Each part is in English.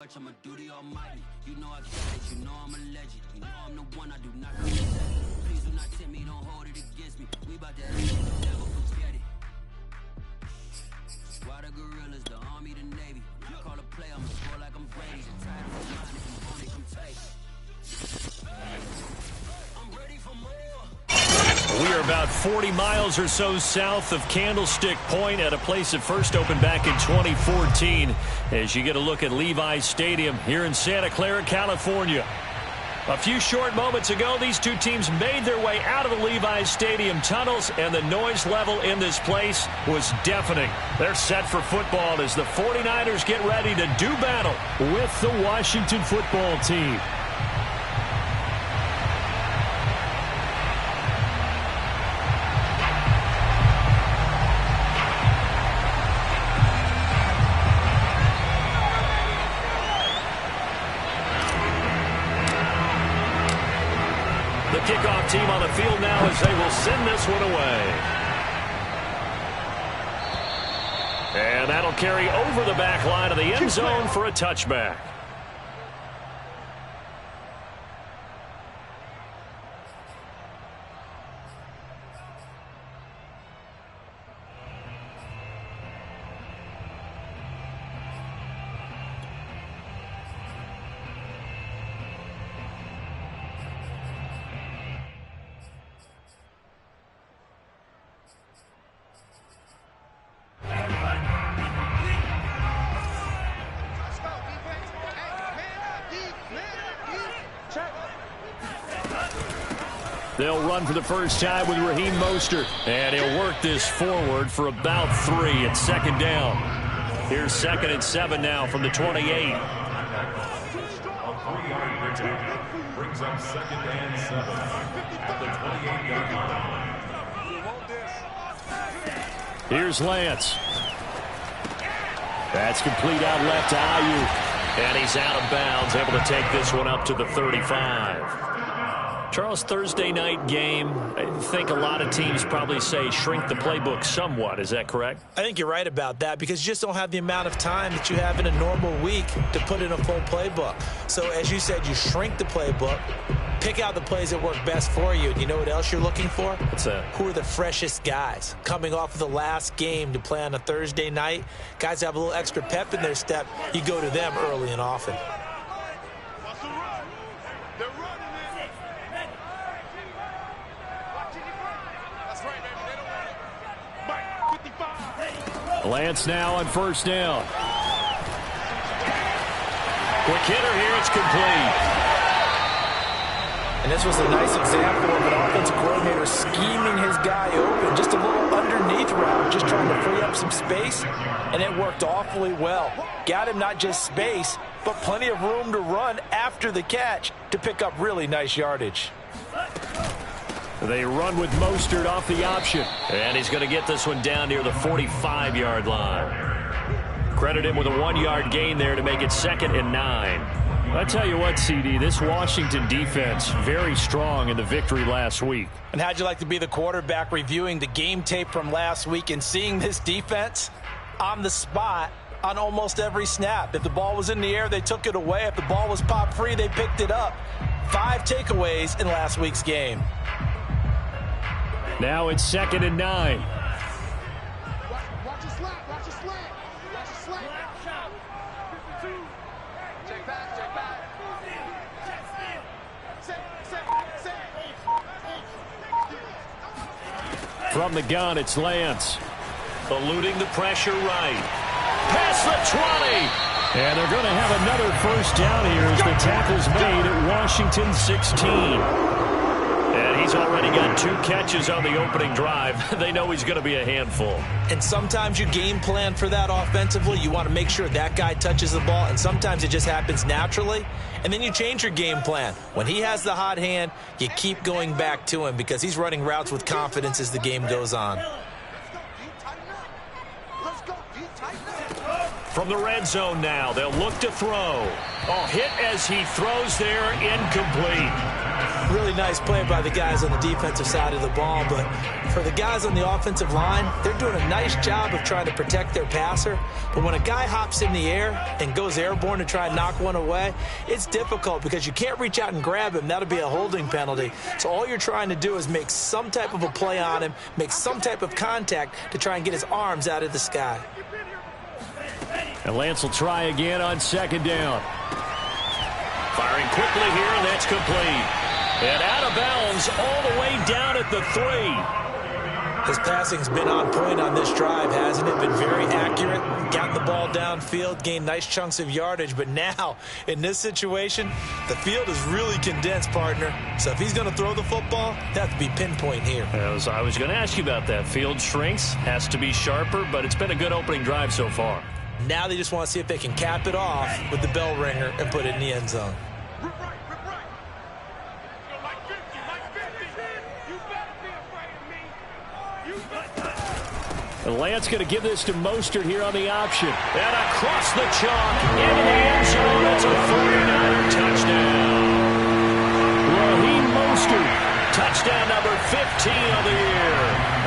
I'm a duty almighty. You know I got it. You know I'm a legend. You know I'm the one. I do not contest. Please do not tempt me. Don't hold it against me. We bout that shit. Never forget it. Squad of gorillas, the army, the navy. When I call a play, I'ma score like I'm Brady. The title is mine. If you want it, come take it. I'm ready for more. We are about 40 miles or so south of Candlestick Point at a place that first opened back in 2014 as you get a look at Levi's Stadium here in Santa Clara, California. A few short moments ago, these two teams made their way out of the Levi's Stadium tunnels, and the noise level in this place was deafening. They're set for football as the 49ers get ready to do battle with the Washington football team. Kickoff team on the field now as they will send this one away. And that'll carry over the back line of the end zone for a touchback. They'll run for the first time with Raheem Mostert. And he'll work this forward for about 3. It's second down. Here's 2nd and 7 now from the 28. Brings up 2nd and 7 at the 28-yard line. Here's Lance. That's complete out left to Ayuk. And he's out of bounds, able to take this one up to the 35. Charles, Thursday night game, I think a lot of teams probably say shrink the playbook somewhat. Is that correct? I think you're right about that because you just don't have the amount of time that you have in a normal week to put in a full playbook. So as you said, you shrink the playbook, pick out the plays that work best for you. And you know what else you're looking for? What's that? Who are the freshest guys coming off of the last game to play on a Thursday night? Guys have a little extra pep in their step. You go to them early and often. Lance now on first down. Quick hitter here, it's complete. And this was a nice example of an offensive coordinator scheming his guy open. Just a little underneath route, just trying to free up some space, and it worked awfully well. Got him not just space, but plenty of room to run after the catch to pick up really nice yardage. They run with Mostert off the option. And he's going to get this one down near the 45-yard line. Credit him with a 1-yard gain there to make it 2nd and 9. I tell you what, CD, this Washington defense, very strong in the victory last week. And how'd you like to be the quarterback reviewing the game tape from last week and seeing this defense on the spot on almost every snap? If the ball was in the air, they took it away. If the ball was popped free, they picked it up. 5 takeaways in last week's game. Now it's 2nd and 9. Watch your slap, watch your slant. Watch your slant. Check back, check back. From the gun, it's Lance. Eluding the pressure right. Past the 20. And they're going to have another first down here as the tackle's made at Washington 16. And he's already got 2 catches on the opening drive. They know he's going to be a handful. And sometimes you game plan for that offensively. You want to make sure that guy touches the ball, and sometimes it just happens naturally. And then you change your game plan. When he has the hot hand, you keep going back to him because he's running routes with confidence as the game goes on. from the red zone now. They'll look to throw. Oh, hit as he throws there, incomplete. Really nice play by the guys on the defensive side of the ball, but for the guys on the offensive line, they're doing a nice job of trying to protect their passer. But when a guy hops in the air and goes airborne to try and knock one away, it's difficult because you can't reach out and grab him. That'll be a holding penalty. So all you're trying to do is make some type of a play on him, make some type of contact to try and get his arms out of the sky. And Lance will try again on second down. Firing quickly here, and that's complete. And out of bounds all the way down at the 3. His passing's been on point on this drive, hasn't it? Been very accurate, gotten the ball downfield, gained nice chunks of yardage. But now, in this situation, the field is really condensed, partner. So if he's going to throw the football, that has to be pinpoint here. I was going to ask you about that. Field shrinks, has to be sharper, but it's been a good opening drive so far. Now they just want to see if they can cap it off with the bell ringer and put it in the end zone. And Lance going to give this to Mostert here on the option. And across the chalk into the end zone. That's a 49er touchdown. Raheem Mostert, touchdown number 15 of the year.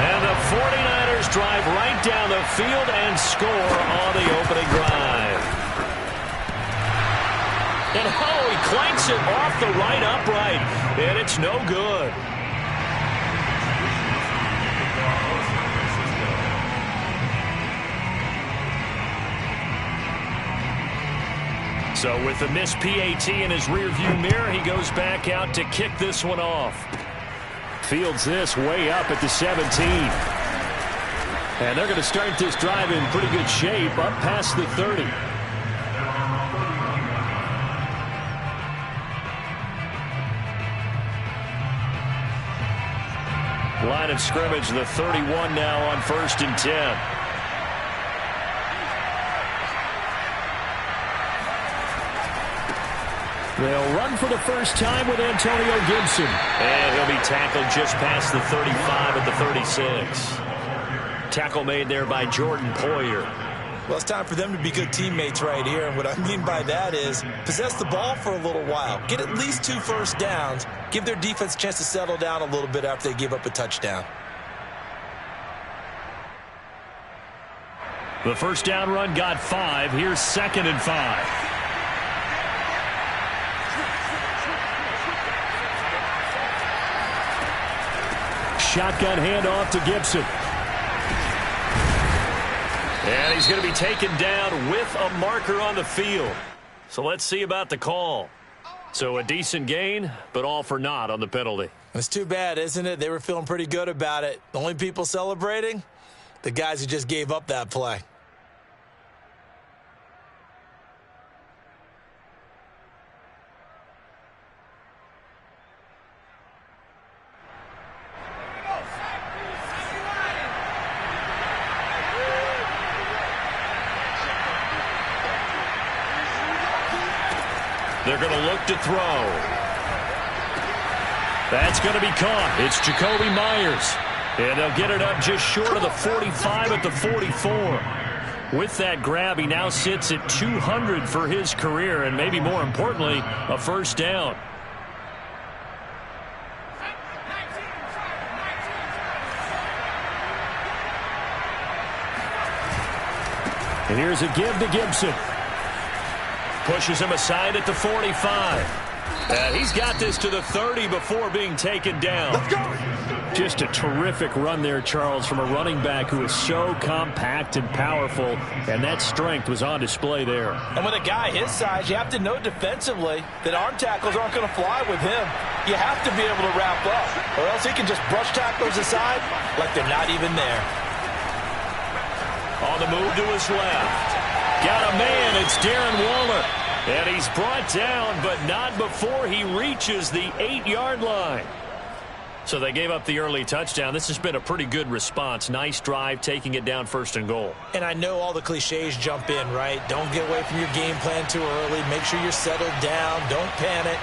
And the 49ers drive right down the field and score on the opening drive. And he clanks it off the right upright. And it's no good. So with the missed PAT in his rearview mirror, he goes back out to kick this one off. Fields this way up at the 17. And they're going to start this drive in pretty good shape, up past the 30. Line of scrimmage, the 31 now on 1st and 10. They'll run for the first time with Antonio Gibson. And he'll be tackled just past the 35 at the 36. Tackle made there by Jordan Poyer. Well, it's time for them to be good teammates right here. And what I mean by that is possess the ball for a little while. Get at least 2 first downs. Give their defense a chance to settle down a little bit after they give up a touchdown. The first down run got 5. Here's 2nd and 5. Shotgun handoff to Gibson. And he's going to be taken down with a marker on the field. So let's see about the call. So a decent gain, but all for naught on the penalty. It's too bad, isn't it? They were feeling pretty good about it. The only people celebrating? The guys who just gave up that play. They're going to look to throw. That's going to be caught. It's Jacoby Myers. And they'll get it up just short of the 45 at the 44. With that grab, he now sits at 200 for his career, and maybe more importantly, a first down. And here's a give to Gibson. Pushes him aside at the 45. He's got this to the 30 before being taken down. Let's go. Just a terrific run there, Charles, from a running back who is so compact and powerful, and that strength was on display there. And with a guy his size, you have to know defensively that arm tackles aren't going to fly with him. You have to be able to wrap up, or else he can just brush tacklers aside like they're not even there. On the move to his left. Got a man, it's Darren Waller. And he's brought down, but not before he reaches the 8-yard line. So they gave up the early touchdown. This has been a pretty good response. Nice drive, taking it down 1st and goal. And I know all the cliches jump in, right? Don't get away from your game plan too early. Make sure you're settled down. Don't panic.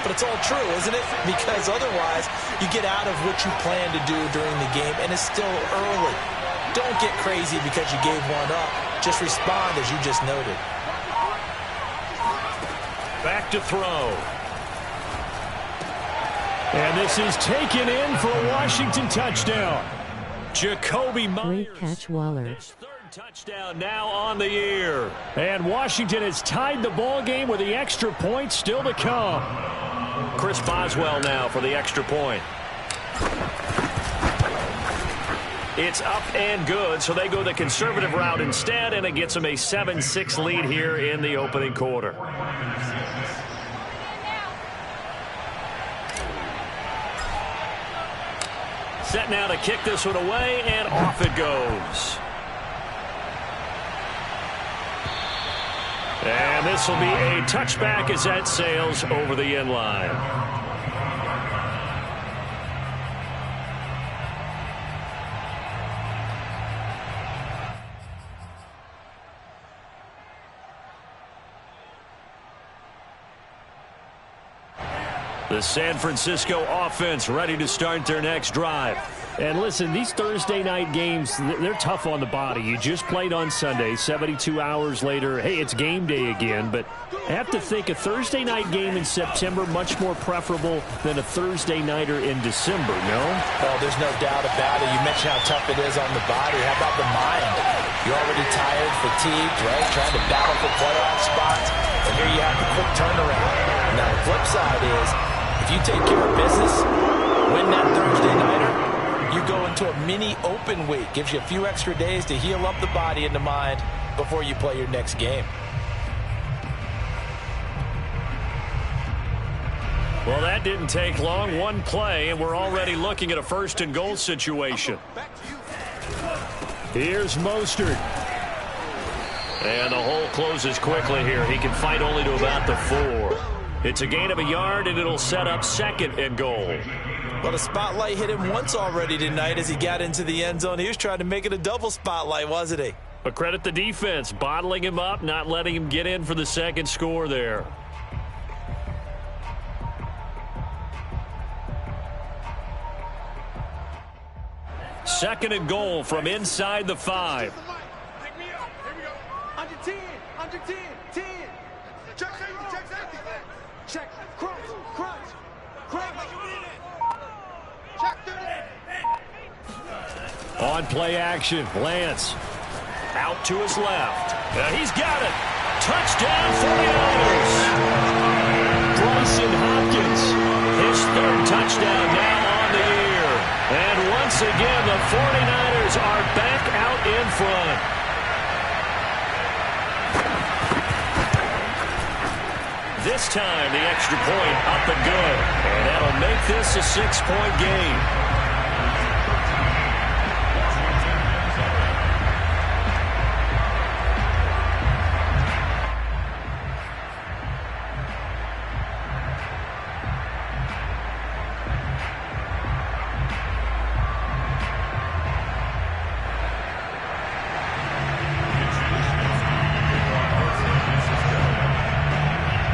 But it's all true, isn't it? Because otherwise, you get out of what you plan to do during the game, and it's still early. Don't get crazy because you gave one up. Just respond as you just noted. Back to throw. And this is taken in for a Washington touchdown. Jacoby Myers. Great catch, Waller. His third touchdown now on the year. And Washington has tied the ball game with the extra point still to come. Chris Boswell now for the extra point. It's up and good, so they go the conservative route instead, and it gets them a 7-6 lead here in the opening quarter. Set now to kick this one away, and off it goes. And this will be a touchback as that sails over the end line. The San Francisco offense ready to start their next drive. And listen, these Thursday night games, they're tough on the body. You just played on Sunday, 72 hours later, hey, it's game day again. But I have to think a Thursday night game in September much more preferable than a Thursday nighter in December, no? Oh, there's no doubt about it. You mentioned how tough it is on the body. How about the mind? You're already tired, fatigued, right? Trying to battle for playoff spots. And here you have the quick turnaround. Now, the flip side is, if you take care of business, win that Thursday nighter, you go into a mini open week. Gives you a few extra days to heal up the body and the mind before you play your next game. Well, that didn't take long. One play, and we're already looking at a first and goal situation. Here's Mostert. And the hole closes quickly here. He can fight only to about the 4. It's a gain of a yard, and it'll set up second and goal. Well, the spotlight hit him once already tonight as he got into the end zone. He was trying to make it a double spotlight, wasn't he? But credit the defense, bottling him up, not letting him get in for the second score there. Second and goal from inside the 5. Pick me up. Here we go. Under 10. Under 10. 10. Check safety. Check safety. Check. Crunch. Crunch. Crunch. Check through there. On play action, Lance. Out to his left. And he's got it. Touchdown 49ers. Bryson Hopkins. His third touchdown now on the year. And once again, the 49ers are back out in front. This time, the extra point up and good. And that'll make this a 6-point game.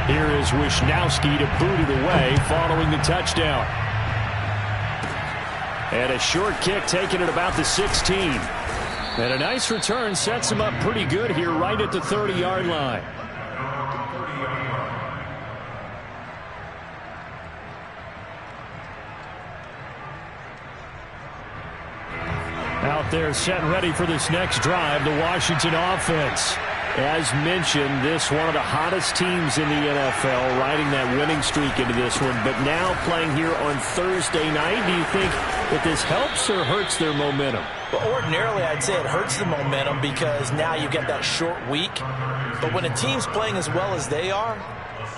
Here is Wisnowski to boot it away following the touchdown. And a short kick taken at about the 16. And a nice return sets him up pretty good here right at the 30-yard line. Out there set and ready for this next drive, the Washington offense. As mentioned, this one of the hottest teams in the NFL, riding that winning streak into this one, but now playing here on Thursday night. Do you think that this helps or hurts their momentum? Well, ordinarily, I'd say it hurts the momentum because now you get that short week. But when a team's playing as well as they are,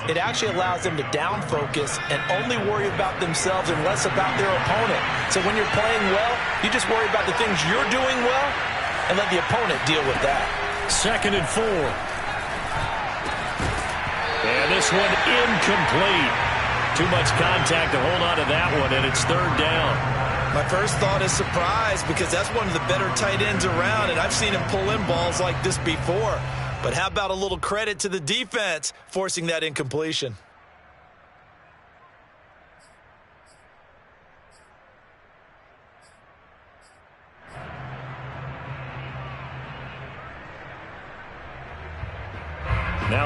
it actually allows them to down focus and only worry about themselves and less about their opponent. So when you're playing well, you just worry about the things you're doing well and let the opponent deal with that. Second and 4. And this one incomplete. Too much contact to hold on to that one, and it's third down. My first thought is surprise because that's one of the better tight ends around, and I've seen him pull in balls like this before. But how about a little credit to the defense forcing that incompletion?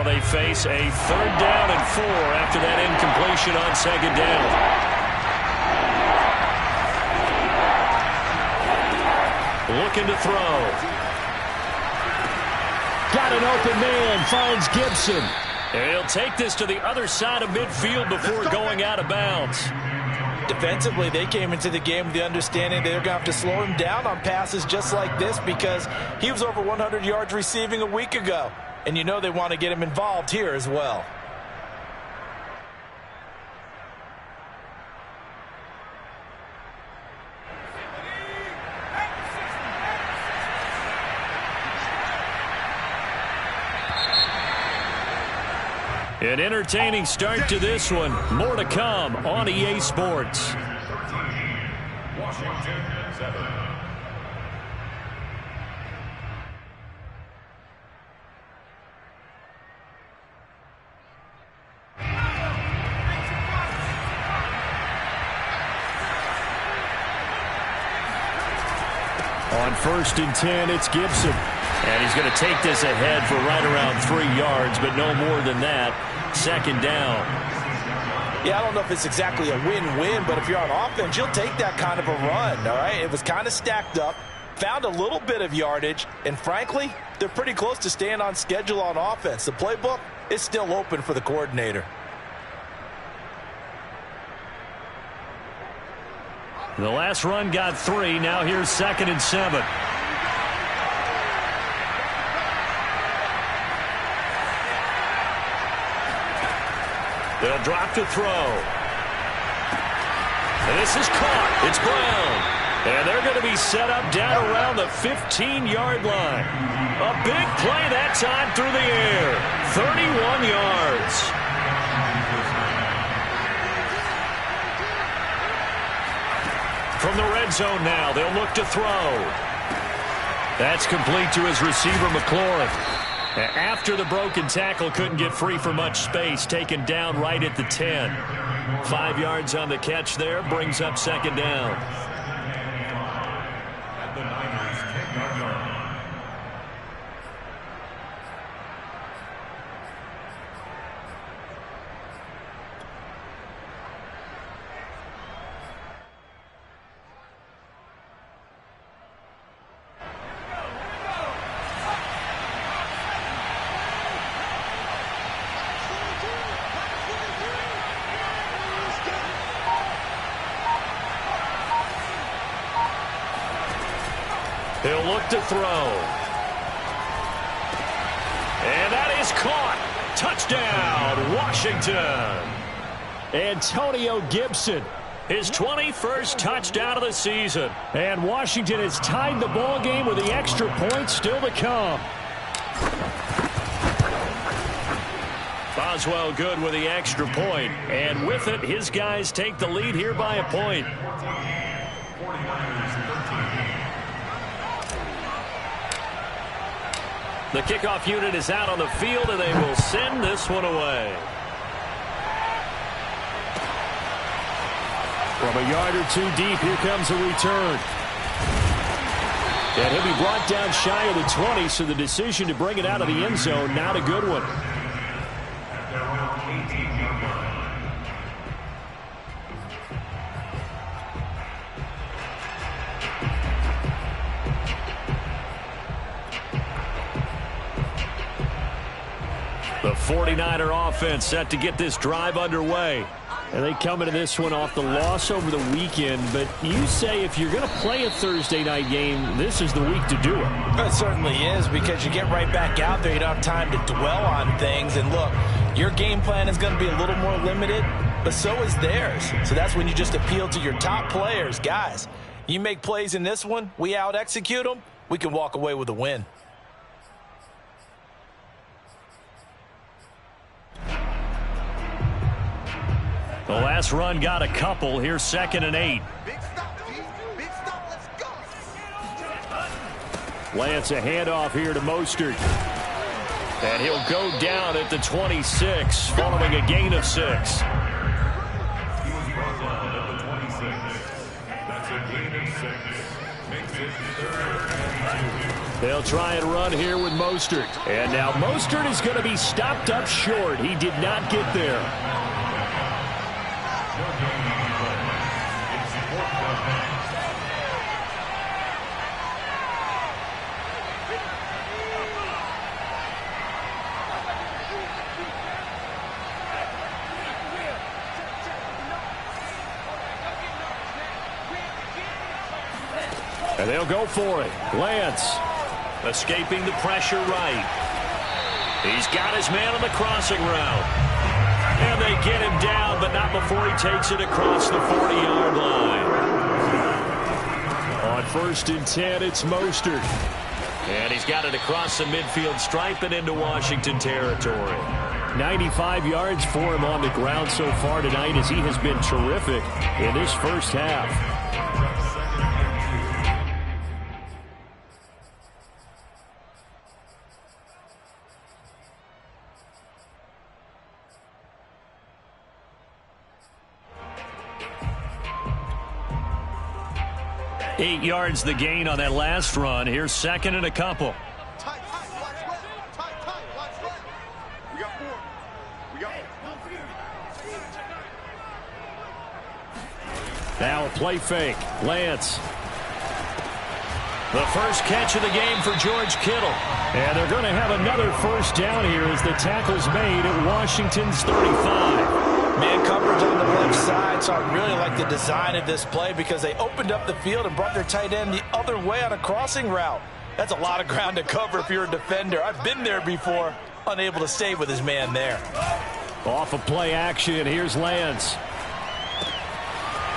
Now they face a 3rd down and 4 after that incompletion on 2nd down. Looking to throw. Got an open man, finds Gibson. And he'll take this to the other side of midfield before going out of bounds. Defensively, they came into the game with the understanding they're going to have to slow him down on passes just like this because he was over 100 yards receiving a week ago. And you know they want to get him involved here as well. An entertaining start to this one. More to come on EA Sports. Washington 7. On 1st and 10, it's Gibson. And he's going to take this ahead for right around 3 yards, but no more than that. 2nd down. Yeah, I don't know if it's exactly a win-win, but if you're on offense, you'll take that kind of a run, all right? It was kind of stacked up, found a little bit of yardage, and frankly, they're pretty close to staying on schedule on offense. The playbook is still open for the coordinator. The last run got 3. Now here's 2nd and 7. They'll drop to throw. And this is caught. It's Brown. And they're going to be set up down around the 15-yard line. A big play that time through the air. 31 yards. From the red zone now, they'll look to throw. That's complete to his receiver, McLaurin. After the broken tackle, couldn't get free for much space, taken down right at the 10. 5 yards on the catch there, brings up 2nd down. At the Niners 10-yard line. He'll look to throw. And that is caught. Touchdown, Washington. Antonio Gibson. His 21st touchdown of the season. And Washington has tied the ball game with the extra point still to come. Boswell good with the extra point. And with it, his guys take the lead here by a point. 49ers 13. The kickoff unit is out on the field, and they will send this one away. From a yard or 2 deep, here comes a return. And he'll be brought down shy of the 20, so the decision to bring it out of the end zone, not a good one. At their own 18-yard line. The 49er offense set to get this drive underway. And they come into this one off the loss over the weekend. But you say if you're going to play a Thursday night game, this is the week to do it. It certainly is, because you get right back out there. You don't have time to dwell on things. And look, your game plan is going to be a little more limited, but so is theirs. So that's when you just appeal to your top players. Guys, you make plays in this one, we out-execute them, we can walk away with a win. The last run got a couple. Here's 2nd and 8. Big stop, G. Big stop. Let's go. Lance, a handoff here to Mostert. And he'll go down at the 26 following a gain of 6. He was brought down at the 26. That's a gain of 6. Makes it 3rd and 2. They'll try and run here with Mostert. And now Mostert is going to be stopped up short. He did not get there. And they'll go for it. Lance escaping the pressure right. He's got his man on the crossing route. And they get him down, but not before he takes it across the 40-yard line. On 1st and 10, it's Mostert. And he's got it across the midfield stripe and into Washington territory. 95 yards for him on the ground so far tonight, as he has been terrific in this first half. Eight yards the gain on that last run. Here's 2nd and a couple. Tight, watch left. Tight, watch left. We got 4. We got 4. Now a play fake. Lance. The first catch of the game for George Kittle. And they're going to have another first down here as the tackle's made at Washington's 35. Man coverage on the left side, so I really like the design of this play because they opened up the field and brought their tight end the other way on a crossing route. That's a lot of ground to cover if you're a defender. I've been there before, unable to stay with his man there. Off of play action, here's Lance.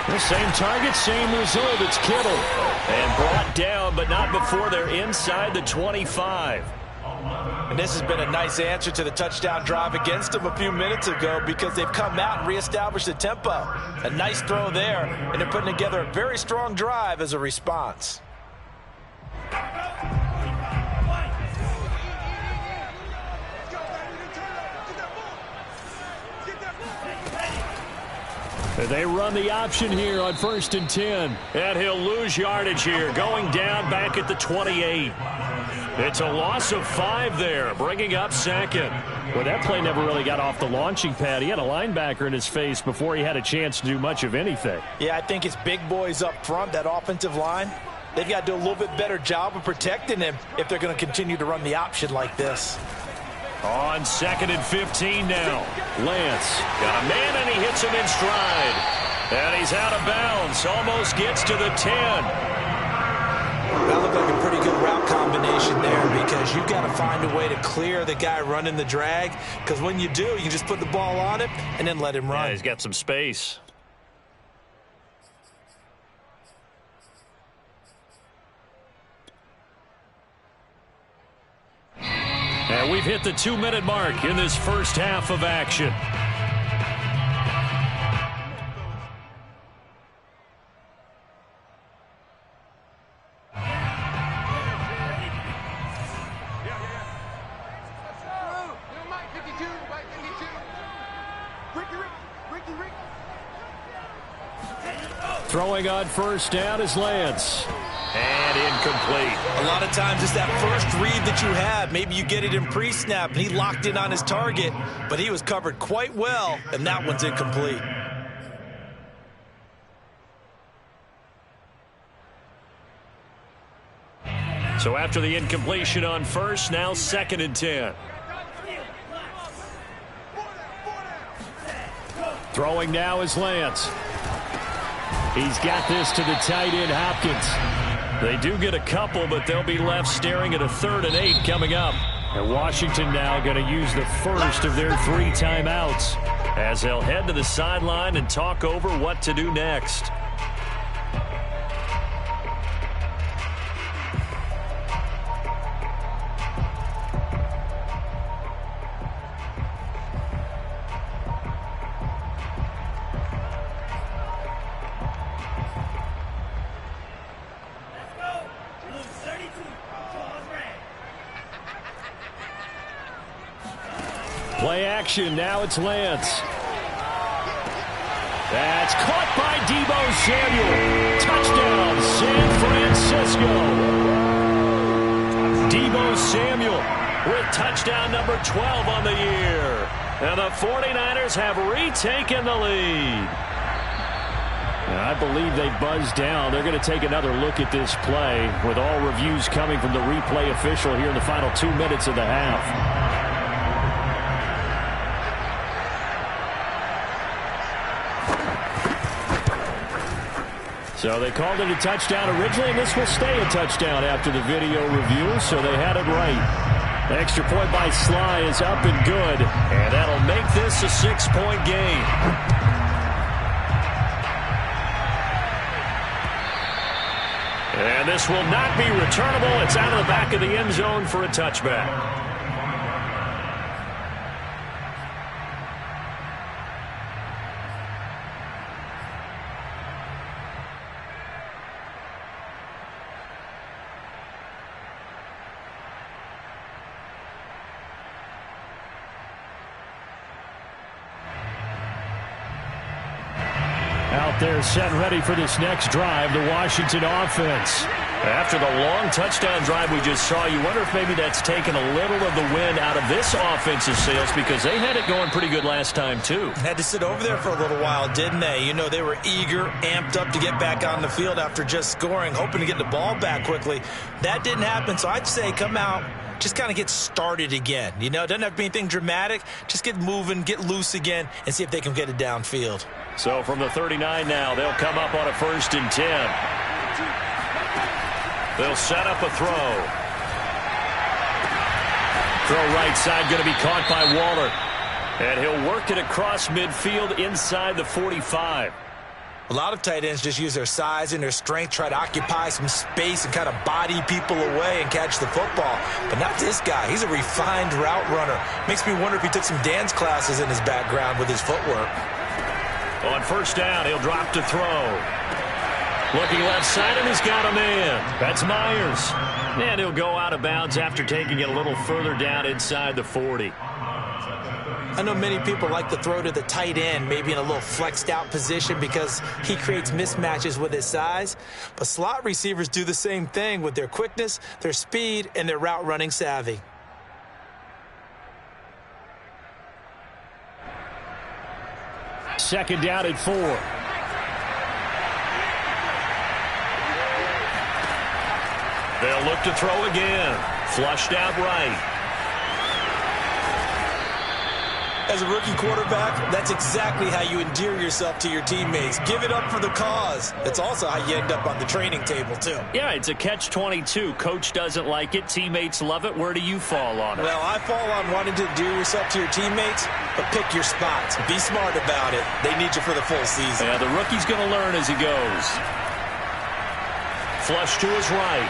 The same target, same result. It's Kittle. And brought down, but not before they're inside the 25. And this has been a nice answer to the touchdown drive against them a few minutes ago because they've come out and reestablished the tempo. A nice throw there, and they're putting together a very strong drive as a response. And they run the option here on 1st and 10. And he'll lose yardage here, going down back at the 28. It's a loss of 5 there, bringing up 2nd. Well, that play never really got off the launching pad. He had a linebacker in his face before he had a chance to do much of anything. Yeah, I think it's big boys up front, that offensive line. They've got to do a little bit better job of protecting him if they're going to continue to run the option like this. On 2nd and 15 now. Lance got a man, and he hits him in stride. And he's out of bounds. Almost gets to the 10. That looked like a pretty good route combination there because you've got to find a way to clear the guy running the drag, because when you do, you can just put the ball on him and then let him run. Yeah, he's got some space. And we've hit the 2-minute mark in this first half of action. Throwing on 1st down is Lance. And incomplete. A lot of times it's that first read that you have. Maybe you get it in pre-snap, and he locked in on his target, but he was covered quite well, and that one's incomplete. So after the incompletion on 1st, now 2nd and 10. Throwing now is Lance. He's got this to the tight end, Hopkins. They do get a couple, but they'll be left staring at a 3rd and 8 coming up. And Washington now going to use the first of their 3 timeouts as they'll head to the sideline and talk over what to do next. Play action, now it's Lance. That's caught by Deebo Samuel. Touchdown, San Francisco. with touchdown number 12 on the year. And the 49ers have retaken the lead. I believe they buzzed down. They're going to take another look at this play with all reviews coming from the replay official here in the final 2 minutes of the half. So they called it a touchdown originally, and this will stay a touchdown after the video review, so they had it right. The extra point by Sly is up and good, and that'll make this a 6-point game. And this will not be returnable. It's out of the back of the end zone for a touchback. Out there set ready for this next drive, the Washington offense. After the long touchdown drive we just saw, you wonder if maybe that's taken a little of the wind out of this offensive sails, because they had it going pretty good last time too. Had to sit over there for a little while, didn't they? You know, they were eager, amped up to get back on the field after just scoring, hoping to get the ball back quickly. That didn't happen, so I'd say come out, just kind of get started again. You know, it doesn't have to be anything dramatic. Just get moving, get loose again, and see if they can get it downfield. So from the 39 now, they'll come up on a 1st and 10. They'll set up a throw. Throw right side, going to be caught by Waller. And he'll work it across midfield inside the 45. A lot of tight ends just use their size and their strength, try to occupy some space and kind of body people away and catch the football. But not this guy. He's a refined route runner. Makes me wonder if he took some dance classes in his background with his footwork. On 1st down, he'll drop to throw. Looking left side, and he's got a man. That's Myers. And he'll go out of bounds after taking it a little further down inside the 40. I know many people like to throw to the tight end, maybe in a little flexed out position because he creates mismatches with his size. But slot receivers do the same thing with their quickness, their speed, and their route running savvy. Second down at 4. They'll look to throw again. Flushed out right. As a rookie quarterback, that's exactly how you endear yourself to your teammates. Give it up for the cause. It's also how you end up on the training table, too. Yeah, it's a catch-22. Coach doesn't like it. Teammates love it. Where do you fall on it? Well, I fall on wanting to endear yourself to your teammates, but pick your spots. Be smart about it. They need you for the full season. Yeah, the rookie's going to learn as he goes. Flush to his right.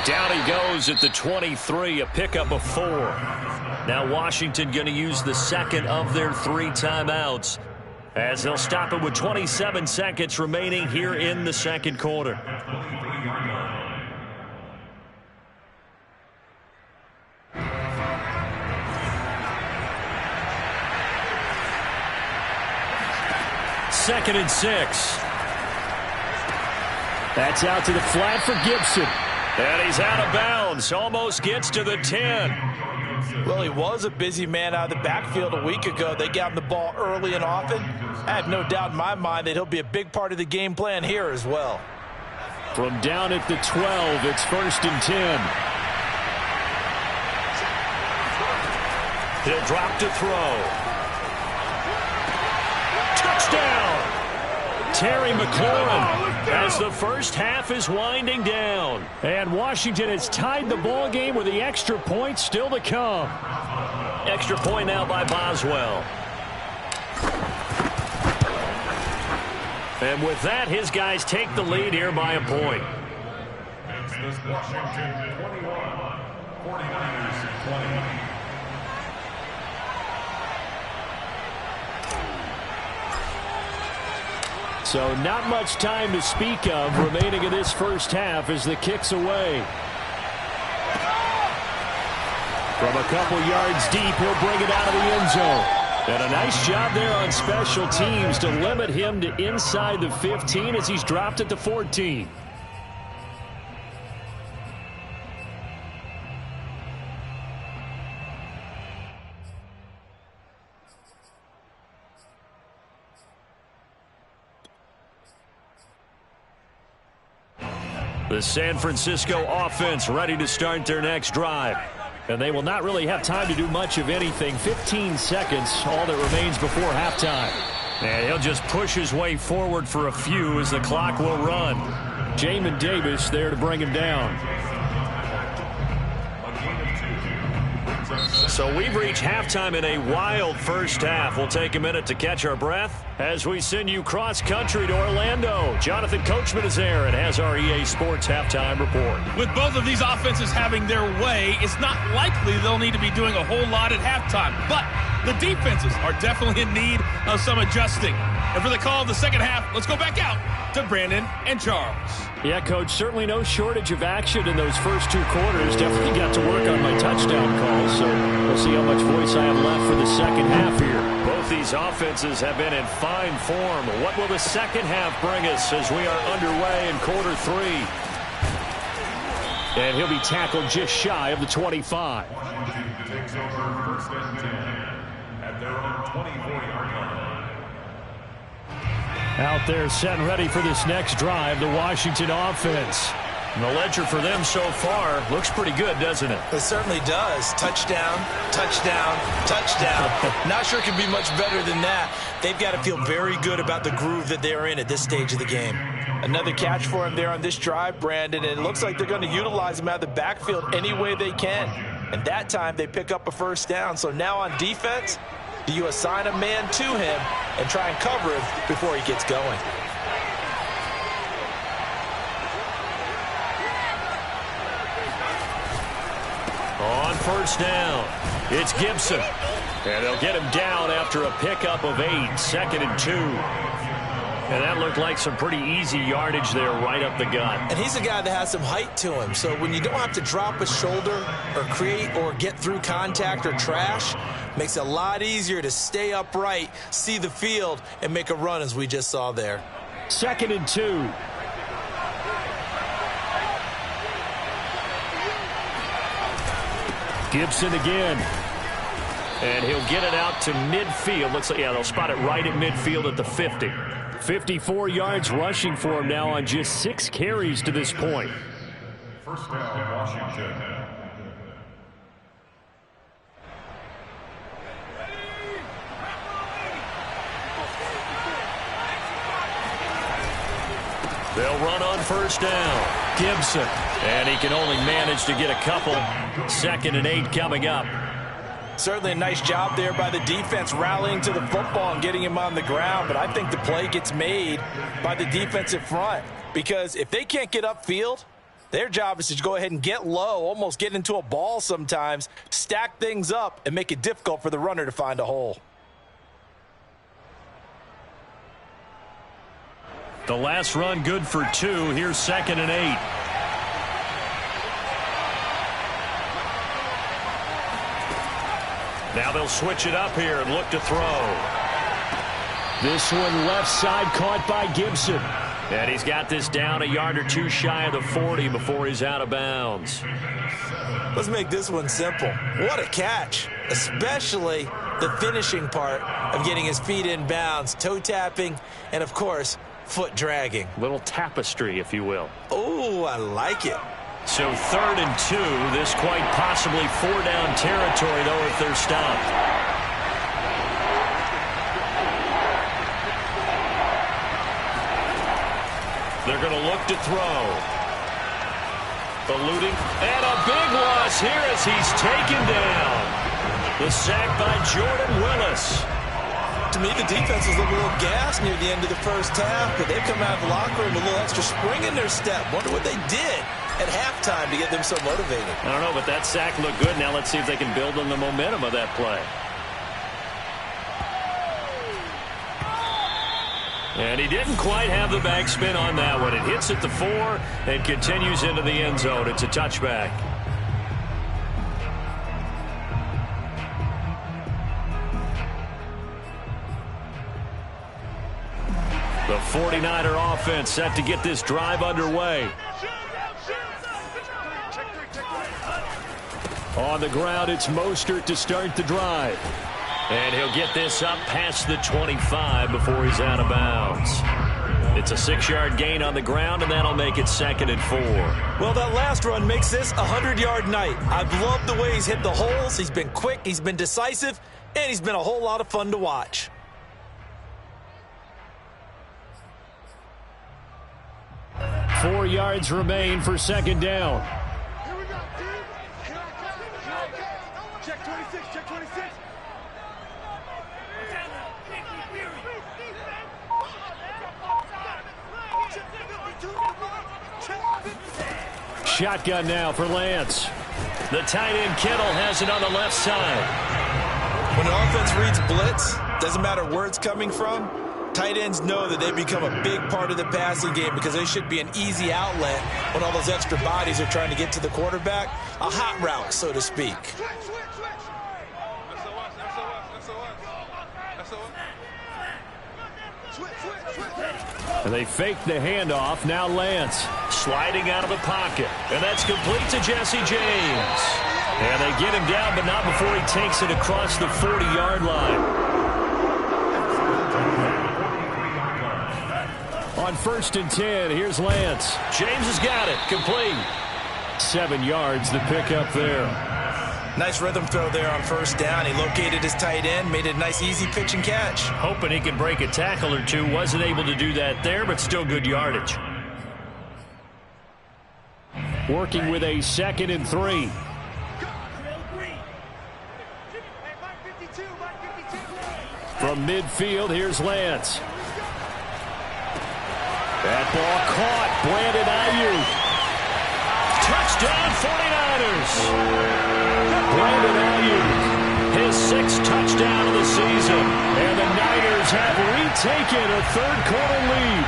Down he goes at the 23, a pickup of 4. Now Washington going to use the second of their 3 timeouts as they'll stop it with 27 seconds remaining here in the second quarter. Second and 6. That's out to the flat for Gibson. And he's out of bounds. Almost gets to the 10. Well, he was a busy man out of the backfield a week ago. They got him the ball early and often. I have no doubt in my mind that he'll be a big part of the game plan here as well. From down at the 12, it's 1st and 10. He'll drop to throw. Touchdown! Terry McLaurin as the first half is winding down. And Washington has tied the ball game with the extra point still to come. Extra point now by Boswell. And with that, his guys take the lead here by a point. It's Washington 21, 49ers 20. So not much time to speak of remaining in this first half as the kick's away. From a couple yards deep, he'll bring it out of the end zone. And a nice job there on special teams to limit him to inside the 15 as he's dropped at the 14. The San Francisco offense ready to start their next drive. And they will not really have time to do much of anything. 15 seconds, all that remains before halftime. And he'll just push his way forward for a few as the clock will run. Jamin Davis there to bring him down. So we've reached halftime in a wild first half. We'll take a minute to catch our breath as we send you cross-country to Orlando. Jonathan Coachman is there and has our EA Sports halftime report. With both of these offenses having their way, it's not likely they'll need to be doing a whole lot at halftime. But the defenses are definitely in need of some adjusting. And for the call of the second half, let's go back out to Brandon and Charles. Yeah, Coach, certainly no shortage of action in those first two quarters. Definitely got to work on my touchdown calls, so we'll see how much voice I have left for the second half here. Both these offenses have been in fine form. What will the second half bring us as we are underway in quarter three? And he'll be tackled just shy of the 25. Washington takes over first and 10 at their own 24-yard line. Out there set and ready for this next drive, the Washington offense. And the ledger for them so far looks pretty good, doesn't it? It certainly does. Touchdown, touchdown, touchdown. Not sure it can be much better than that. They've got to feel very good about the groove that they're in at this stage of the game. Another catch for him there on this drive, Brandon, and it looks like they're going to utilize him out of the backfield any way they can. And that time they pick up a first down. So now on defense, do you assign a man to him and try and cover him before he gets going? On first down, it's Gibson. And they'll get him down after a pickup of 8, 2nd and 2. And that looked like some pretty easy yardage there right up the gut. And he's a guy that has some height to him. So when you don't have to drop a shoulder or create or get through contact or trash, makes it a lot easier to stay upright, see the field, and make a run as we just saw there. 2nd and 2. Gibson again. And he'll get it out to midfield. Looks like, yeah, they'll spot it right at midfield at the 50. 54 yards rushing for him now on just 6 carries to this point. First down, Washington. They'll run on first down. Gibson. And he can only manage to get a couple. 2nd and 8 coming up. Certainly a nice job there by the defense rallying to the football and getting him on the ground. But I think the play gets made by the defensive front. Because if they can't get upfield, their job is to go ahead and get low, almost get into a ball sometimes, stack things up, and make it difficult for the runner to find a hole. The last run good for 2. Here's 2nd and 8. Now they'll switch it up here and look to throw. This one left side caught by Gibson. And he's got this down a yard or two shy of the 40 before he's out of bounds. Let's make this one simple. What a catch, especially the finishing part of getting his feet in bounds, toe tapping, and of course, foot dragging. Little tapestry, if you will. Oh, I like it. So 3rd and 2. This quite possibly 4-down territory, though, if they're stopped. They're going to look to throw. Eluding. And a big loss here as he's taken down. The sack by Jordan Willis. To me, the defense was a little gassed near the end of the first half, but they've come out of the locker room with a little extra spring in their step. Wonder what they did at halftime to get them so motivated. I don't know, but that sack looked good. Now let's see if they can build on the momentum of that play. And he didn't quite have the backspin on that one. It hits at the 4 and continues into the end zone. It's a touchback. The 49er offense set to get this drive underway. On the ground, it's Mostert to start the drive. And he'll get this up past the 25 before he's out of bounds. It's a 6-yard gain on the ground, and that'll make it 2nd and 4. Well, that last run makes this a 100-yard night. I've loved the way he's hit the holes. He's been quick, he's been decisive, and he's been a whole lot of fun to watch. Four yards remain for 2nd down. Here we go, dude. Check 26, check 26. Shotgun now for Lance. The tight end Kittle has it on the left side. When an offense reads blitz, doesn't matter where it's coming from, tight ends know that they become a big part of the passing game because they should be an easy outlet when all those extra bodies are trying to get to the quarterback. A hot route, so to speak. And they fake the handoff. Now Lance. Sliding out of the pocket. And that's complete to Jesse James. And they get him down, but not before he takes it across the 40-yard line. On 1st and 10, here's Lance. James has got it. Complete. 7 yards, the pickup there. Nice rhythm throw there on 1st down. He located his tight end, made it a nice, easy pitch and catch. Hoping he can break a tackle or two. Wasn't able to do that there, but still good yardage. Working with a 2nd and 3. From midfield, here's Lance. That ball caught. Brandon Ayuk. Touchdown 49ers. Brandon Ayuk. His 6th touchdown of the season. And the Niners have retaken a 3rd-quarter lead.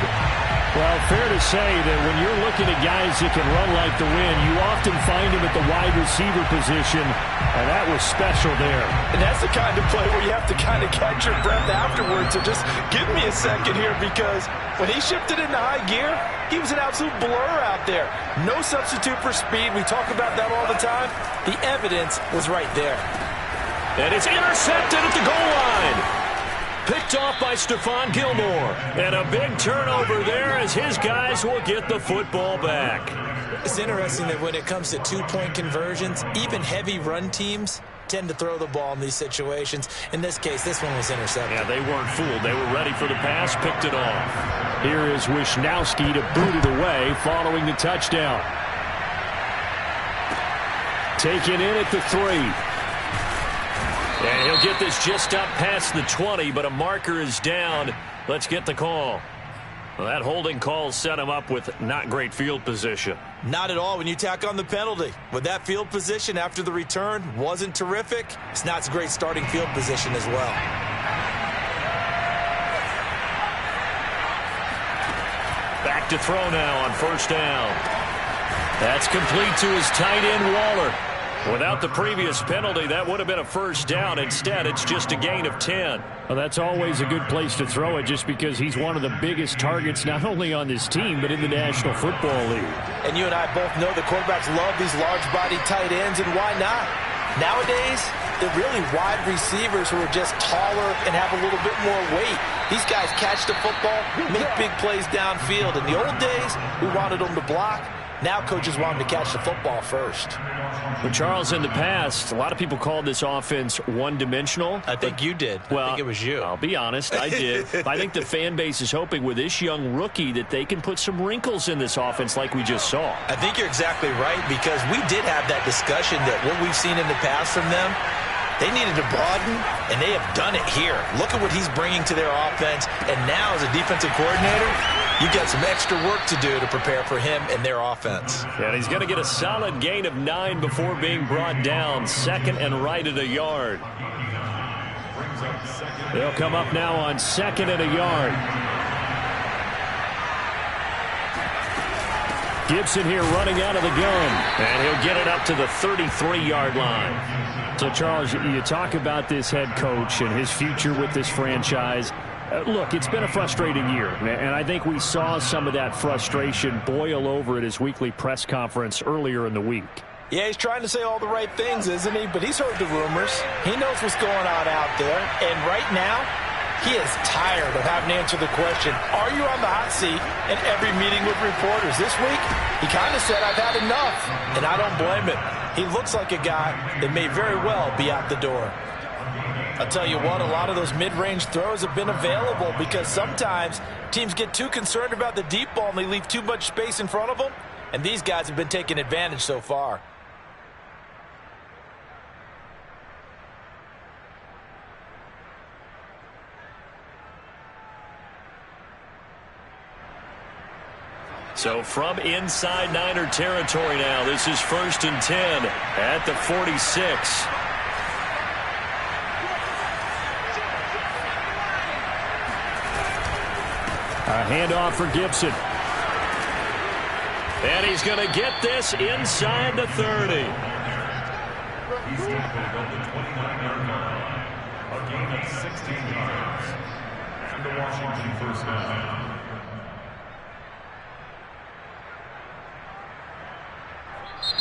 Well, fair to say that when you're looking at guys that can run like the wind, you often find him at the wide receiver position, and that was special there. And that's the kind of play where you have to kind of catch your breath afterwards. So just give me a second here, because when he shifted into high gear, he was an absolute blur out there. No substitute for speed. We talk about that all the time. The evidence was right there. And it's intercepted at the goal line. Picked off by Stephon Gilmore. And a big turnover there as his guys will get the football back. It's interesting that when it comes to two-point conversions, even heavy run teams tend to throw the ball in these situations. In this case, this one was intercepted. Yeah, they weren't fooled. They were ready for the pass, picked it off. Here is Wisnowski to boot it away following the touchdown. Taken in at the 3. And he'll get this just up past the 20, but a marker is down. Let's get the call. Well, that holding call set him up with not great field position. Not at all when you tack on the penalty. With that field position after the return wasn't terrific, it's not a great starting field position as well. Back to throw now on 1st down. That's complete to his tight end, Waller. Without the previous penalty, that would have been a 1st down. Instead, it's just a gain of 10. Well, that's always a good place to throw it, just because he's one of the biggest targets not only on this team, but in the National Football League. And you and I both know the quarterbacks love these large-bodied tight ends, and why not? Nowadays, they're really wide receivers who are just taller and have a little bit more weight. These guys catch the football, make big plays downfield. In the old days, we wanted them to block. Now coaches want them to catch the football first. Well, Charles, in the past, a lot of people called this offense one-dimensional. I think you did. Well, I think it was you. I'll be honest, I did. I think the fan base is hoping with this young rookie that they can put some wrinkles in this offense like we just saw. I think you're exactly right, because we did have that discussion that what we've seen in the past from them, they needed to broaden, and they have done it here. Look at what he's bringing to their offense, and now as a defensive coordinator, you got some extra work to do to prepare for him and their offense. And he's going to get a solid gain of 9 before being brought down. 2nd and right at a yard. They'll come up now on 2nd and a yard. Gibson here running out of the gun. And he'll get it up to the 33-yard line. So, Charles, you talk about this head coach and his future with this franchise. Look, it's been a frustrating year, and I think we saw some of that frustration boil over at his weekly press conference earlier in the week. Yeah, he's trying to say all the right things, isn't he? But he's heard the rumors. He knows what's going on out there. And right now, He is tired of having to answer the question, are you on the hot seat, in every meeting with reporters. This week, he kind of said, I've had enough, and I don't blame him. He looks like a guy that may very well be out the door. I'll tell you what, a lot of those mid-range throws have been available because sometimes teams get too concerned about the deep ball and they leave too much space in front of them, and these guys have been taking advantage so far. So from inside Niner territory now, this is 1st and 10 at the 46. A handoff for Gibson. And he's going to get this inside the 30. He's tackled on the 29-yard line. A gain of 16 yards. And the Washington first down.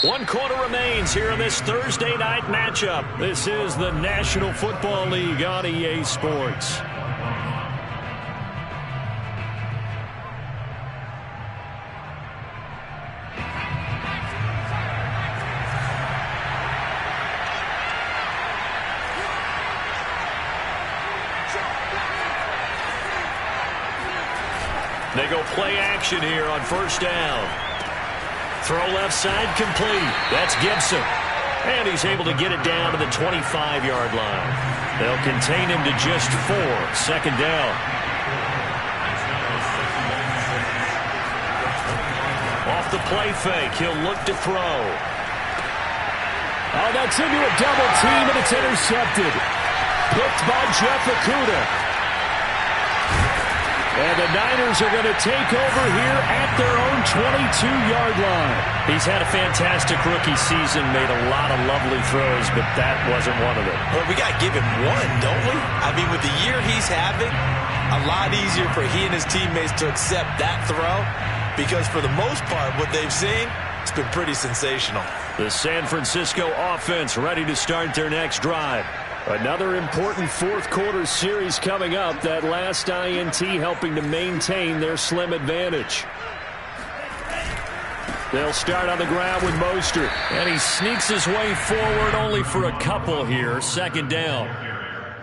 One quarter remains here in this Thursday night matchup. This is the National Football League on EA Sports. They go play action here on 1st down. Throw left side complete. That's Gibson. And he's able to get it down to the 25-yard line. They'll contain him to just 4. 2nd down. Off the play fake, he'll look to throw. Oh, that's into a double team, and it's intercepted. Picked by Jeff Okudah. And the Niners are going to take over here at their own 22-yard line. He's had a fantastic rookie season, made a lot of lovely throws, but that wasn't one of them. Well, we got to give him one, don't we? I mean, with the year he's having, a lot easier for he and his teammates to accept that throw because for the most part, what they've seen, it's been pretty sensational. The San Francisco offense ready to start their next drive. Another important fourth quarter series coming up. That last INT helping to maintain their slim advantage. They'll start on the ground with Mostert. And he sneaks his way forward only for a couple here. 2nd down.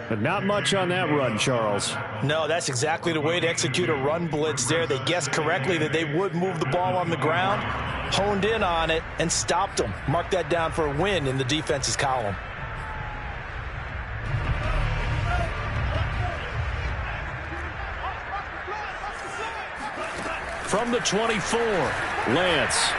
But not much on that run, Charles. No, that's exactly the way to execute a run blitz there. They guessed correctly that they would move the ball on the ground, honed in on it, and stopped them. Mark that down for a win in the defense's column. From the 24, Lance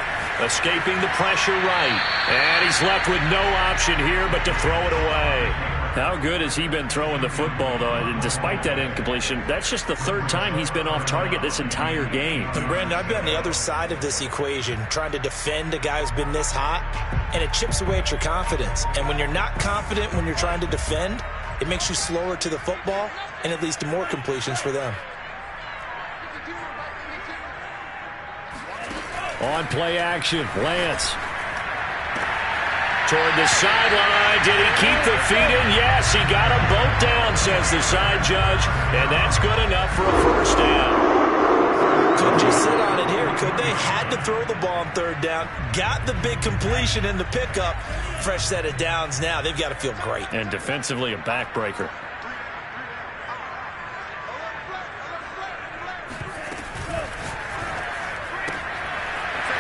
escaping the pressure right. And he's left with no option here but to throw it away. How good has he been throwing the football, though? And despite that incompletion, that's just the 3rd time he's been off target this entire game. And, Brandon, I've been on the other side of this equation, trying to defend a guy who's been this hot, and it chips away at your confidence. And when you're not confident when you're trying to defend, it makes you slower to the football, and it leads to more completions for them. On play action, Lance. Toward the sideline. Did he keep the feet in? Yes, he got them both down, says the side judge. And that's good enough for a 1st down. Couldn't just sit on it here, could they? Had to throw the ball on 3rd down. Got the big completion in the pickup. Fresh set of downs now. They've got to feel great. And defensively, a backbreaker.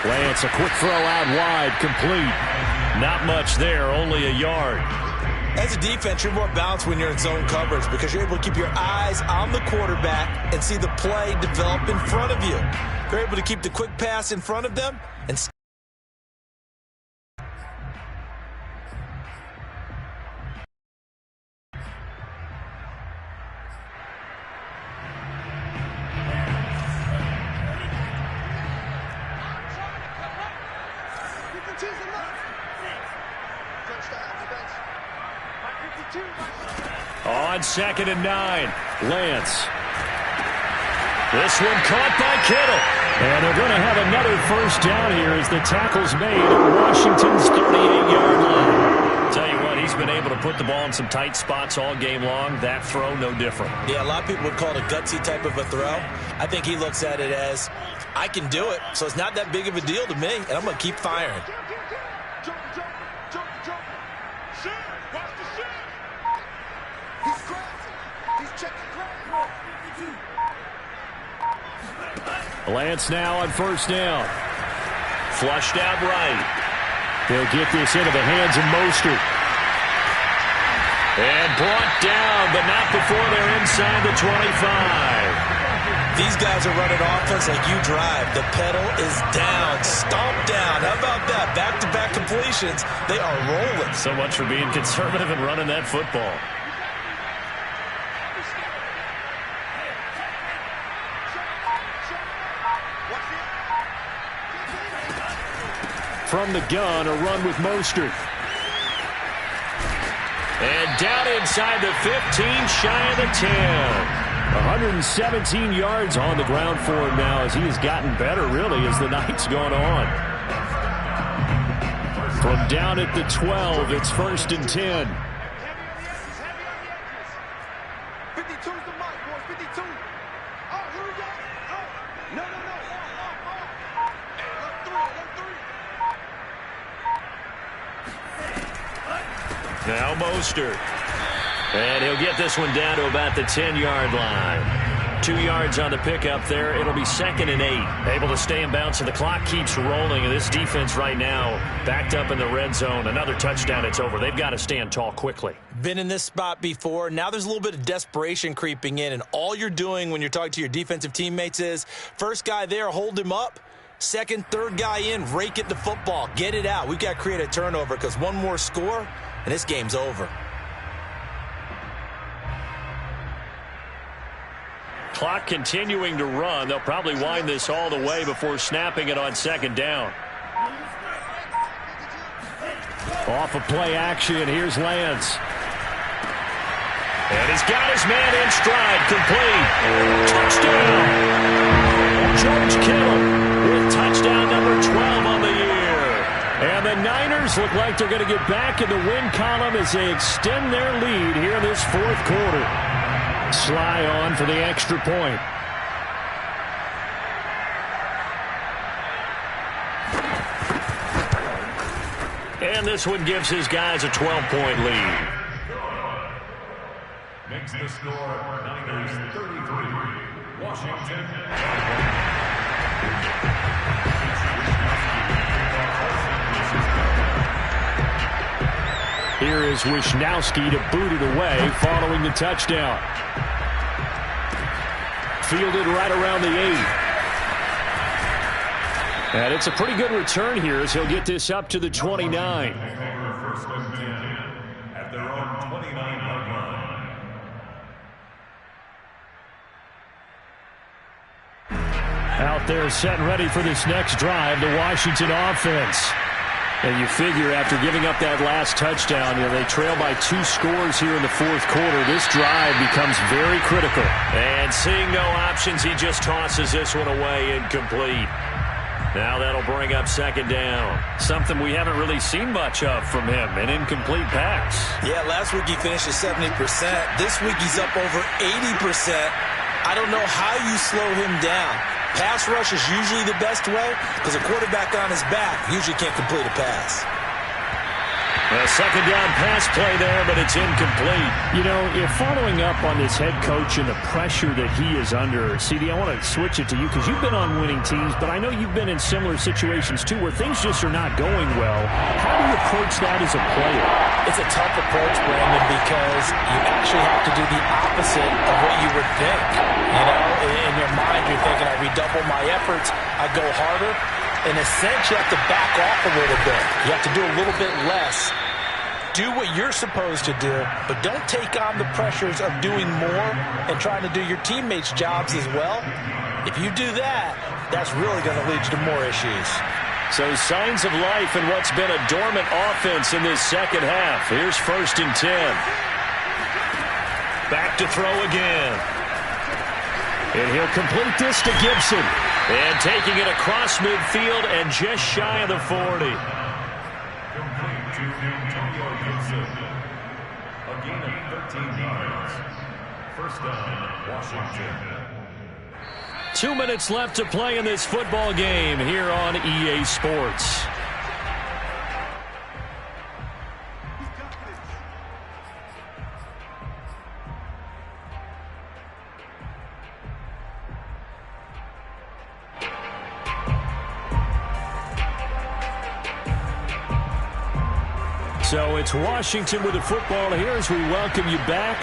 Lance, a quick throw out wide, complete. Not much there, only a yard. As a defense, you're more balanced when you're in zone coverage because you're able to keep your eyes on the quarterback and see the play develop in front of you. You're able to keep the quick pass in front of them and on 2nd and 9, Lance. This one caught by Kittle. And they're going to have another 1st down here as the tackle's made at Washington's 38-yard line. Tell you what, he's he's been able to put the ball in some tight spots all game long. That throw, no different. Yeah, a lot of people would call it a gutsy type of a throw. I think he looks at it as, I can do it, so it's not that big of a deal to me, and I'm going to keep firing. Lance now on first down. Flushed out right. They'll get this into the hands of Mostert. And brought down, but not before they're inside the 25. These guys are running offense like you drive. The pedal is down, stomp down. How about that? Back-to-back completions. They are rolling. So much for being conservative and running that football. From the gun, a run with Mostert. And down inside the 15, shy of the 10. 117 yards on the ground for him now as he has gotten better, really, as the night's gone on. From down at the 12, it's 1st and 10. 52's the mark, boys. 52. Oh, here we go. Oh. No. Hey, let 3. Now Mostert. And he'll get this one down to about the 10-yard line. 2 yards on the pickup there. It'll be 2nd and 8. Able to stay in bounds, so the clock keeps rolling. And this defense right now backed up in the red zone. Another touchdown, it's over. They've got to stand tall quickly. Been in this spot before. Now there's a little bit of desperation creeping in. And all you're doing when you're talking to your defensive teammates is, first guy there, hold him up. Second, third guy in, rake it the football. Get it out. We've got to create a turnover because one more score, and this game's over. Clock continuing to run. They'll probably wind this all the way before snapping it on 2nd down. Off of play action, here's Lance. And he's got his man in stride, complete. Touchdown! George Kittle with touchdown number 12 on the year. And the Niners look like they're going to get back in the win column as they extend their lead here in this 4th quarter. Sly on for the extra point. And this one gives his guys a 12-point lead. Makes the score Niners 33, Washington. Here is Wisnowski to boot it away following the touchdown. Fielded right around the 8. And it's a pretty good return here as he'll get this up to the 29. First and 10 at their own 29-yard line. Out there set and ready for this next drive, the Washington offense. And you figure after giving up that last touchdown, they trail by 2 scores here in the 4th quarter. This drive becomes very critical. And seeing no options, he just tosses this one away incomplete. Now that'll bring up 2nd down. Something we haven't really seen much of from him, an incomplete pass. Yeah, last week he finished at 70%. This week he's up over 80%. I don't know how you slow him down. Pass rush is usually the best way because a quarterback on his back usually can't complete a pass. A 2nd down pass play there, but it's incomplete. You know, if following up on this head coach and the pressure that he is under, CD, I want to switch it to you because you've been on winning teams, but I know you've been in similar situations too where things just are not going well. How do you approach that as a player? It's a tough approach, Brandon, because you actually have to do the opposite of what you would think. You know, in your mind, you're thinking, I redouble my efforts, I go harder. In a sense, you have to back off a little bit. You have to do a little bit less. Do what you're supposed to do, but don't take on the pressures of doing more and trying to do your teammates' jobs as well. If you do that, that's really going to lead you to more issues. So signs of life in what's been a dormant offense in this 2nd half. Here's 1st and 10. Back to throw again. And he'll complete this to Gibson. And taking it across midfield and just shy of the 40. Complete to Antonio Gibson. A gain of 13 yards. First down, Washington. 2 minutes left to play in this football game here on EA Sports. So it's Washington with the football here as we welcome you back.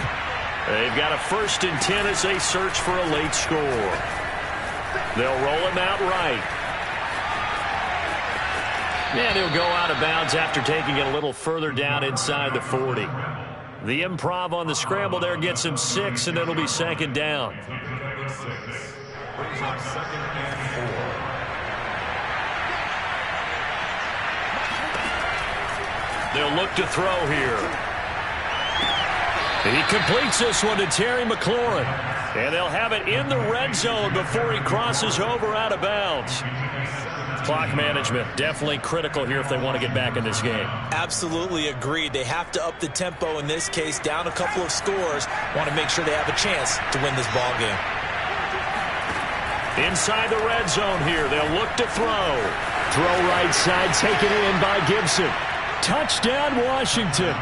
They've got a 1st and 10 as they search for a late score. They'll roll him out right. And he'll go out of bounds after taking it a little further down inside the 40. The improv on the scramble there gets him 6, and it'll be 2nd down. Brings up 2nd and 4. They'll look to throw here. He completes this one to Terry McLaurin. And they'll have it in the red zone before he crosses over out of bounds. Clock management definitely critical here if they want to get back in this game. Absolutely agreed. They have to up the tempo in this case, down a couple of scores. Want to make sure they have a chance to win this ball game. Inside the red zone here, they'll look to throw. Throw right side, taken in by Gibson. Touchdown, Washington.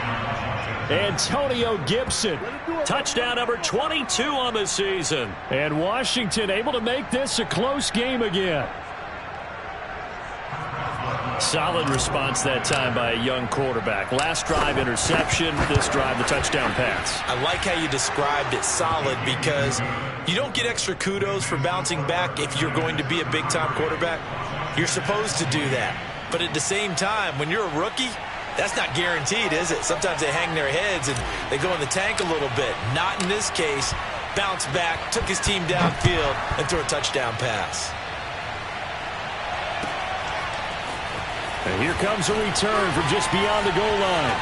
Antonio Gibson. Touchdown number 22 on the season. And Washington able to make this a close game again. Solid response that time by a young quarterback. Last drive, interception. This drive, the touchdown pass. I like how you described it, solid, because you don't get extra kudos for bouncing back if you're going to be a big-time quarterback. You're supposed to do that. But at the same time, when you're a rookie, that's not guaranteed, is it? Sometimes they hang their heads and they go in the tank a little bit. Not in this case. Bounced back, took his team downfield, and threw a touchdown pass. And here comes a return from just beyond the goal line.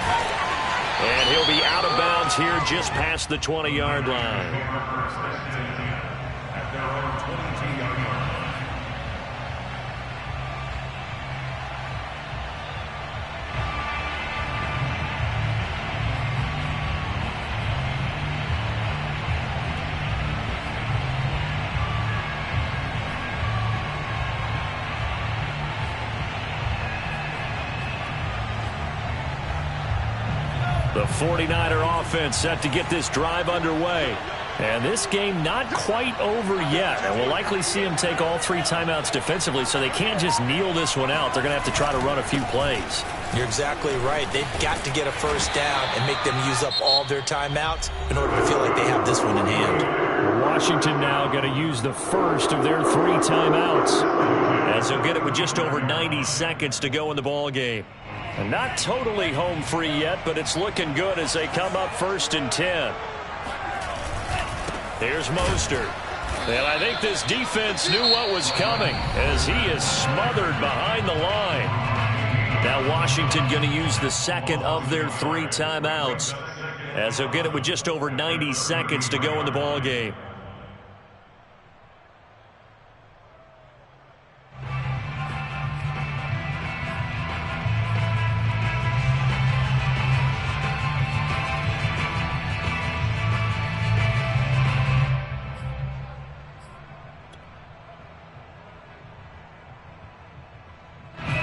And he'll be out of bounds here just past the 20-yard line. At their own 22-yard line. The 49er offense set to get this drive underway. And this game not quite over yet. And we'll likely see them take all 3 timeouts defensively, so they can't just kneel this one out. They're going to have to try to run a few plays. You're exactly right. They've got to get a first down and make them use up all their timeouts in order to feel like they have this one in hand. Washington now going to use the first of their 3 timeouts, as they'll get it with just over 90 seconds to go in the ball game. And not totally home free yet, but it's looking good as they come up 1st and 10. Here's Mostert. And I think this defense knew what was coming as he is smothered behind the line. Now Washington going to use the 2nd of their 3 timeouts, as they'll get it with just over 90 seconds to go in the ball game.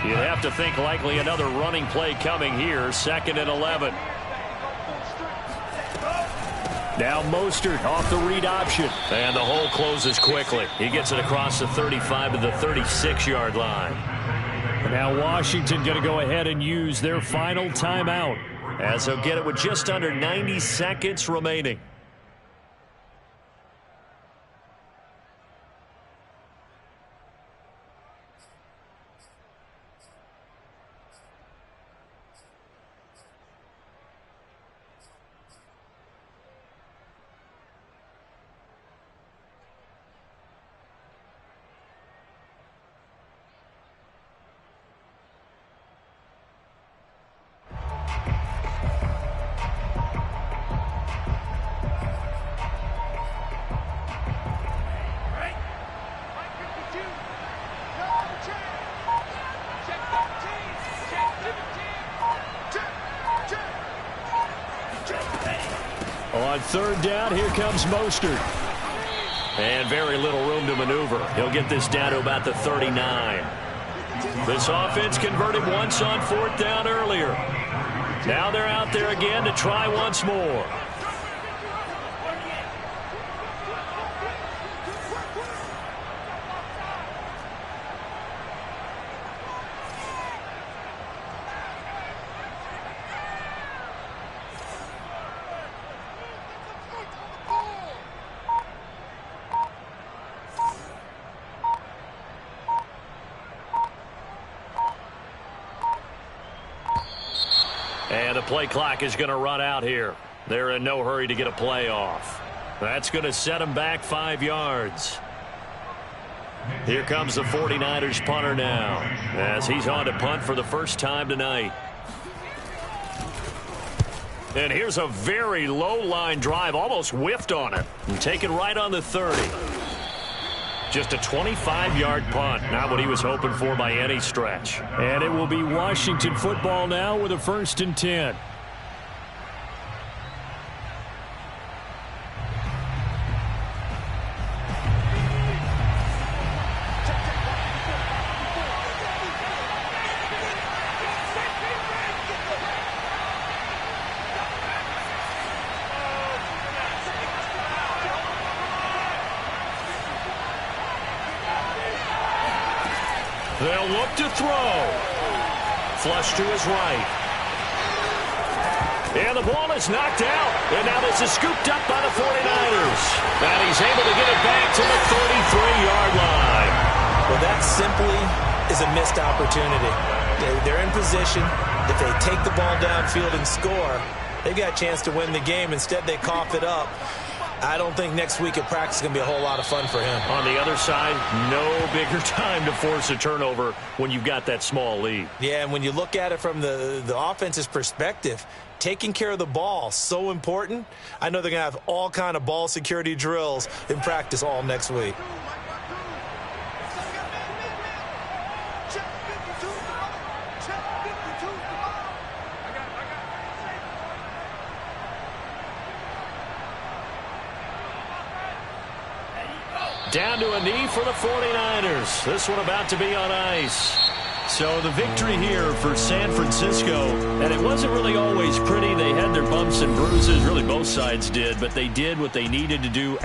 You'd have to think likely another running play coming here. 2nd and 11. Now Mostert off the read option. And the hole closes quickly. He gets it across the 35 to the 36-yard line. Now Washington going to go ahead and use their final timeout, as they'll get it with just under 90 seconds remaining. On third down, here comes Mostert. And very little room to maneuver. He'll get this down to about the 39. This offense converted once on fourth down earlier. Now they're out there again to try once more. And the play clock is going to run out here. They're in no hurry to get a play off. That's going to set them back 5 yards. Here comes the 49ers punter now, as he's on to punt for the first time tonight. And here's a very low line drive, almost whiffed on it, and taken right on the 30. Just a 25-yard punt, not what he was hoping for by any stretch. And it will be Washington football now with a 1st and 10. They'll look to throw. Flush to his right. And the ball is knocked out. And now this is scooped up by the 49ers. And he's able to get it back to the 33-yard line. Well, that simply is a missed opportunity. They're in position. If they take the ball downfield and score, they've got a chance to win the game. Instead, they cough it up. I don't think next week at practice is going to be a whole lot of fun for him. On the other side, no bigger time to force a turnover when you've got that small lead. Yeah, and when you look at it from the offense's perspective, taking care of the ball, so important. I know they're going to have all kind of ball security drills in practice all next week. Down to a knee for the 49ers. This one about to be on ice. So the victory here for San Francisco, and it wasn't really always pretty. They had their bumps and bruises, really both sides did, but they did what they needed to do